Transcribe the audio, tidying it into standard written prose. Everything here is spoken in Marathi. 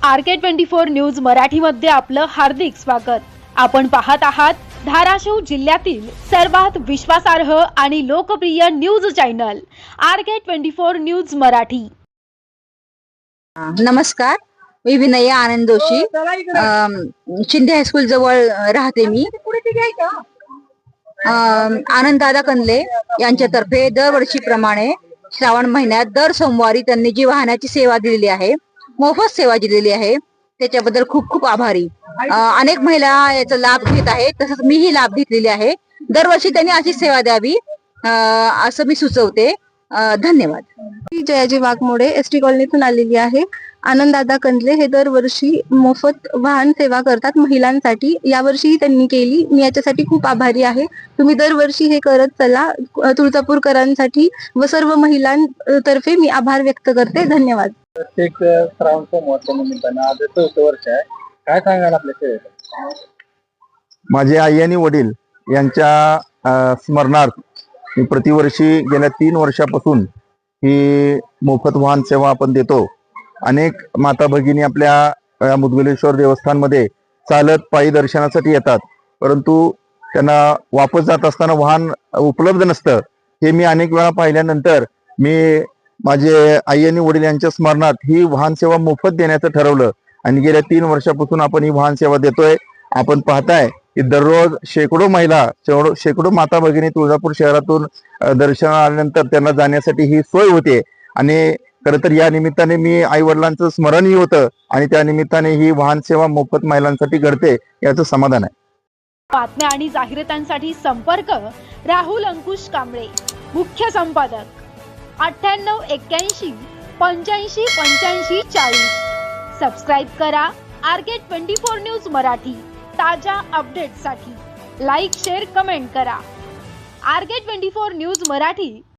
RK24 न्यूज मराठीमध्ये आपलं हार्दिक स्वागत। आपण पाहत आहात धाराशिव जिल्ह्यातील सर्वात विश्वासार्ह आणि लोकप्रिय news channel RK24 news Marathi. नमस्कार, मी विनय आनंद जोशी, शिंदे हायस्कूल जवळ राहते मी। आनंद दादा कंदले यांच्यातर्फे दरवर्षीप्रमाणे श्रावण महिन्यात दर सोमवारी त्यांनी जी वाहनाची सेवा दिलेली आहे, मोफत सेवा दिलेली आहे, त्याच्याबद्दल खूप खूप आभारी। अनेक महिला याचा लाभ घेत आहेत, तसंच मीही लाभ घेतलेली आहे। दरवर्षी त्यांनी अशी सेवा द्यावी असं मी सुचवते। धन्यवाद। जयाजी वाघमोडे एसटी कॉलनीतून आलेली आहे। आनंद दादा कंदले हे दरवर्षी मोफत वाहन सेवा करतात महिलांसाठी। यावर्षी त्यांनी केली, मी याच्यासाठी खूप आभारी आहे। तुम्ही दरवर्षी हे करत चला। तुळजापूरकरांसाठी व सर्व महिलांतर्फे मी आभार व्यक्त करते। धन्यवाद। प्रत्येक श्रावण सोमवारच्या निमित्तानं आज 4थं वर्ष आहे, काय सांगाल आपल्या सेवेत? माझे आई आणि वडील यांच्या स्मरणार्थ मी प्रतिवर्षी गेल्या 3 वर्षापासून ही मोफत वाहन सेवा आपण देतो। अनेक माता भगिनी आपल्या मुदगलेश्वर देवस्थानमध्ये चालत पायी दर्शनासाठी येतात, परंतु त्यांना वापस जात असताना वाहन उपलब्ध नसतं। हे मी अनेक वेळा पाहिल्यानंतर मी माझे आई आणि वडील यांच्या स्मरणार्थ ही वाहन सेवा मोफत देण्याचं ठरवलं आणि गेल्या 3 वर्षापासून आपण ही वाहन सेवा देतोय। आपण पाहताय की दररोज शेकडो महिला, शेकडो माता भगिनी तुळजापूर शहरातून दर्शनाला आल्यानंतर त्यांना जाण्यासाठी ही सोय होते। आणि खरं तर या निमित्ताने मी आई वडिलांचं स्मरणही होतं आणि त्या निमित्ताने ही वाहन सेवा मोफत महिलांसाठी घडते, याचं समाधान आहे। बातम्या आणि जाहिरातांसाठी संपर्क राहुल अंकुश कांबळे, मुख्य संपादक 9881 85 85 40। सबस्क्राइब करा RK24 न्यूज मराठी। ताजा अपडेट्ससाठी लाईक, शेअर, कमेंट करा। RK24 news Marathi